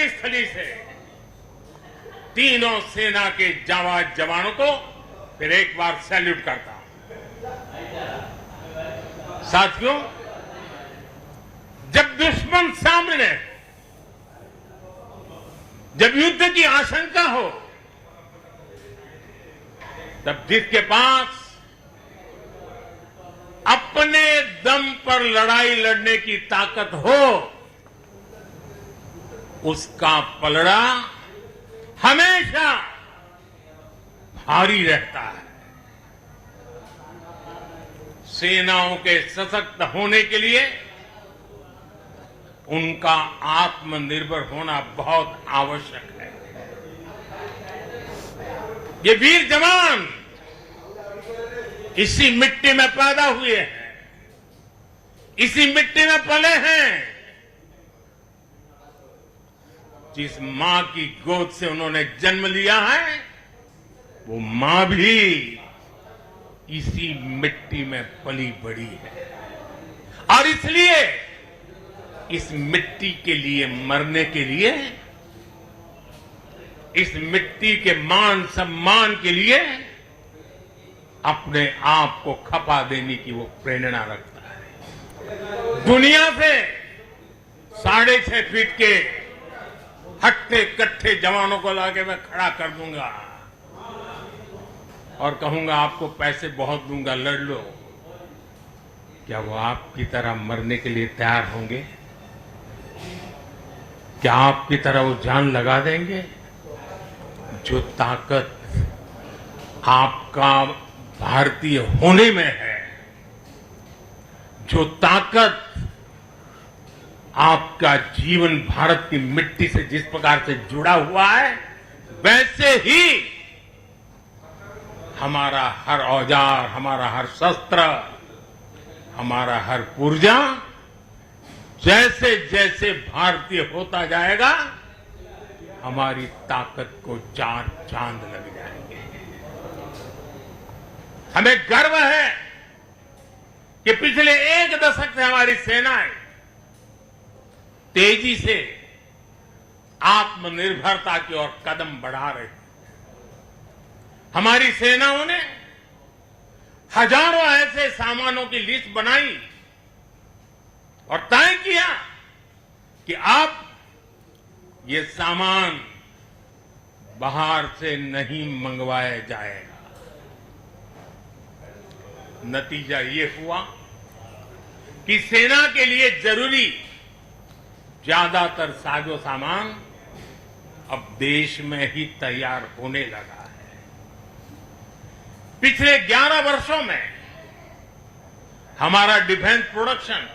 स्थली से तीनों सेना के जाबाज जवानों को फिर एक बार सैल्यूट करता हूं। साथियों, जब दुश्मन सामने, जब युद्ध की आशंका हो, तब जिसके पास अपने दम पर लड़ाई लड़ने की ताकत हो, उसका पलड़ा हमेशा भारी रहता है। सेनाओं के सशक्त होने के लिए उनका आत्मनिर्भर होना बहुत आवश्यक है। ये वीर जवान इसी मिट्टी में पैदा हुए हैं, इसी मिट्टी में पले हैं। जिस मां की गोद से उन्होंने जन्म लिया है, वो मां भी इसी मिट्टी में पली बड़ी है। और इसलिए इस मिट्टी के लिए मरने के लिए, इस मिट्टी के मान सम्मान के लिए अपने आप को खपा देने की वो प्रेरणा रखता है। दुनिया से 6.5 फीट के हट्टे कट्टे जवानों को लाके मैं खड़ा कर दूंगा और कहूंगा आपको पैसे बहुत दूंगा, लड़ लो। क्या वो आपकी तरह मरने के लिए तैयार होंगे? क्या आपकी तरह वो जान लगा देंगे? जो ताकत आपका भारतीय होने में है, जो ताकत आपका जीवन भारत की मिट्टी से जिस प्रकार से जुड़ा हुआ है, वैसे ही हमारा हर औजार, हमारा हर शस्त्र, हमारा हर पुर्जा जैसे जैसे भारतीय होता जाएगा, हमारी ताकत को 4 चांद लग जाएंगे। हमें गर्व है कि पिछले 1 दशक से हमारी सेनाएं तेजी से आत्मनिर्भरता की ओर कदम बढ़ा रही है। हमारी सेनाओं ने हजारों ऐसे सामानों की लिस्ट बनाई और तय किया कि अब ये सामान बाहर से नहीं मंगवाया जाएगा। नतीजा ये हुआ कि सेना के लिए जरूरी ज्यादातर साजो सामान अब देश में ही तैयार होने लगा है। पिछले 11 वर्षों में हमारा डिफेंस प्रोडक्शन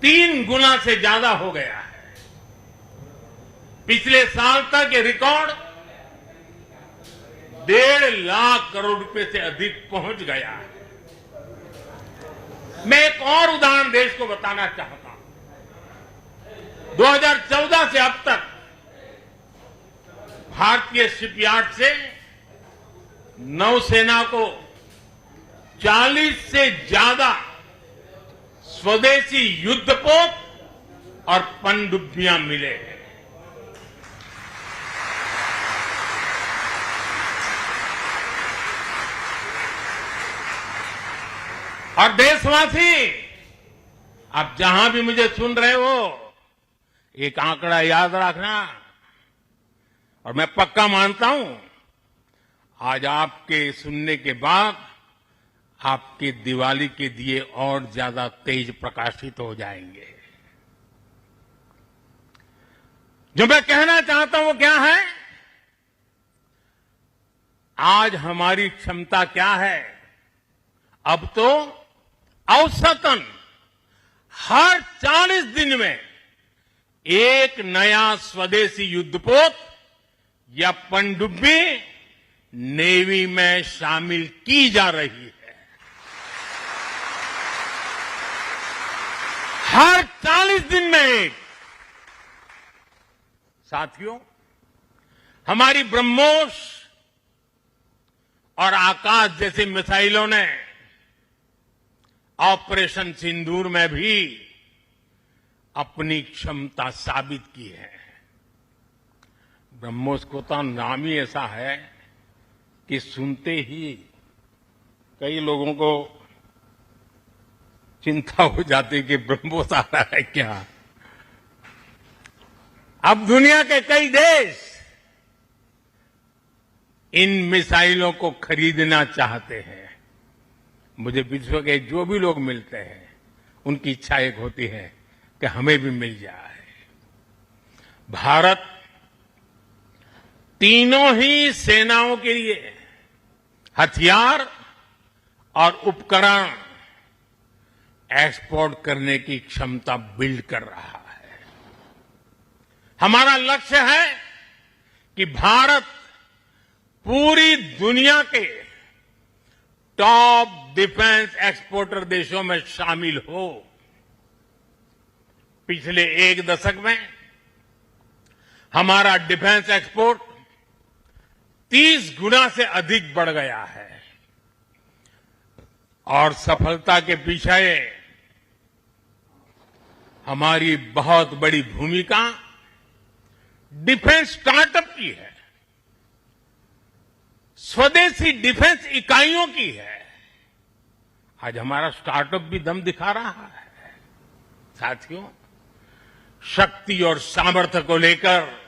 3 गुना से ज्यादा हो गया है। पिछले साल तक ये रिकॉर्ड 1.5 लाख करोड़ रुपए से अधिक पहुंच गया है। मैं एक और उदाहरण देश को बताना चाहता हूं। 2014 से अब तक भारतीय शिपयार्ड से नौसेना को 40 से ज्यादा स्वदेशी युद्धपोत और पनडुब्बियां मिले हैं। और देशवासी, आप जहां भी मुझे सुन रहे हो, एक आंकड़ा याद रखना। और मैं पक्का मानता हूं, आज आपके सुनने के बाद आपके दिवाली के दिए और ज्यादा तेज प्रकाशित हो जाएंगे। जो मैं कहना चाहता हूं वो क्या है? आज हमारी क्षमता क्या है? अब तो औसतन हर 40 दिन में एक नया स्वदेशी युद्धपोत या पनडुब्बी नेवी में शामिल की जा रही है। हर 40 दिन में एक। साथियों, हमारी ब्रह्मोस और आकाश जैसी मिसाइलों ने ऑपरेशन सिंदूर में भी अपनी क्षमता साबित की है। ब्रह्मोस को तो नाम ही ऐसा है कि सुनते ही कई लोगों को चिंता हो जाती कि ब्रह्मोस आ रहा है क्या। अब दुनिया के कई देश इन मिसाइलों को खरीदना चाहते हैं। मुझे विश्व के जो भी लोग मिलते हैं उनकी इच्छा एक होती है कि हमें भी मिल जाए। भारत तीनों ही सेनाओं के लिए हथियार और उपकरण एक्सपोर्ट करने की क्षमता बिल्ड कर रहा है। हमारा लक्ष्य है कि भारत पूरी दुनिया के टॉप डिफेंस एक्सपोर्टर देशों में शामिल हो। पिछले एक दशक में हमारा डिफेंस एक्सपोर्ट 30 गुना से अधिक बढ़ गया है और सफलता के पीछे हमारी बहुत बड़ी भूमिका डिफेंस स्टार्टअप की है, स्वदेशी डिफेंस इकाइयों की है। आज हमारा स्टार्टअप भी दम दिखा रहा है। साथियों, शक्ति और सामर्थ्य को लेकर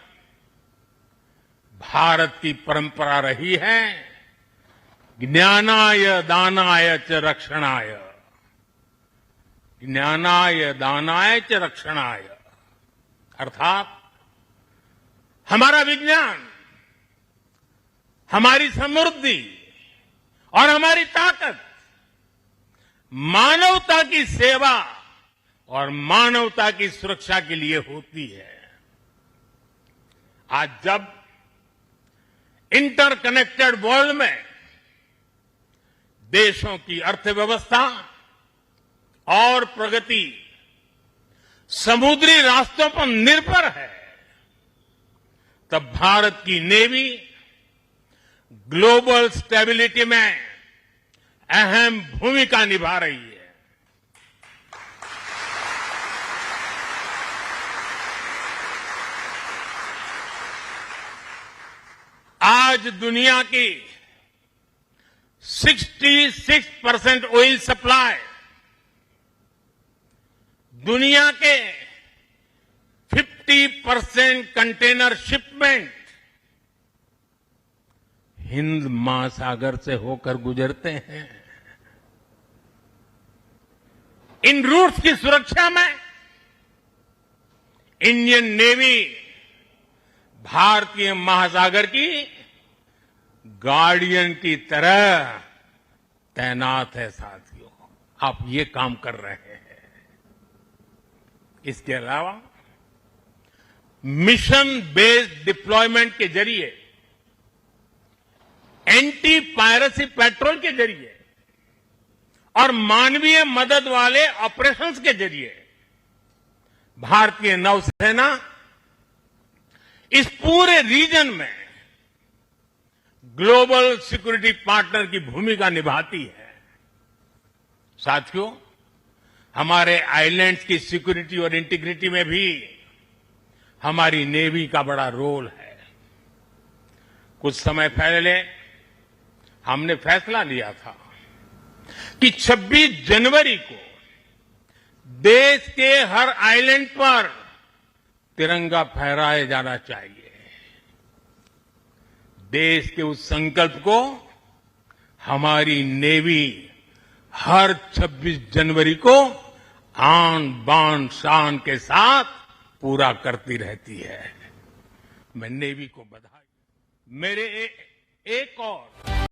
भारत की परंपरा रही है ज्ञानाय दानाय च रक्षणाय, ज्ञानाय दानाय च रक्षणाय। अर्थात हमारा विज्ञान, हमारी समृद्धि और हमारी ताकत मानवता की सेवा और मानवता की सुरक्षा के लिए होती है। आज जब इंटरकनेक्टेड वर्ल्ड में देशों की अर्थव्यवस्था और प्रगति समुद्री रास्तों पर निर्भर है, तब भारत की नेवी ग्लोबल स्टेबिलिटी में अहम भूमिका निभा रही है। आज दुनिया की 66% ऑयल सप्लाई, दुनिया के 50% कंटेनर शिपमेंट हिंद महासागर से होकर गुजरते हैं। इन रूट्स की सुरक्षा में इंडियन नेवी भारतीय महासागर की गार्डियन की तरह तैनात है। साथियों, आप ये काम कर रहे हैं। इसके अलावा मिशन बेस्ड डिप्लॉयमेंट के जरिए, एंटी पायरेसी पेट्रोल के जरिए और मानवीय मदद वाले ऑपरेशंस के जरिए भारतीय नौसेना इस पूरे रीजन में ग्लोबल सिक्योरिटी पार्टनर की भूमिका निभाती है। साथियों, हमारे आइलैंड्स की सिक्योरिटी और इंटीग्रिटी में भी हमारी नेवी का बड़ा रोल है। कुछ समय पहले हमने फैसला लिया था कि 26 जनवरी को देश के हर आइलैंड पर तिरंगा फहराया जाना चाहिए। देश के उस संकल्प को हमारी नेवी हर 26 जनवरी को आन बान शान के साथ पूरा करती रहती है। मैं नेवी को बधाई। मेरे एक और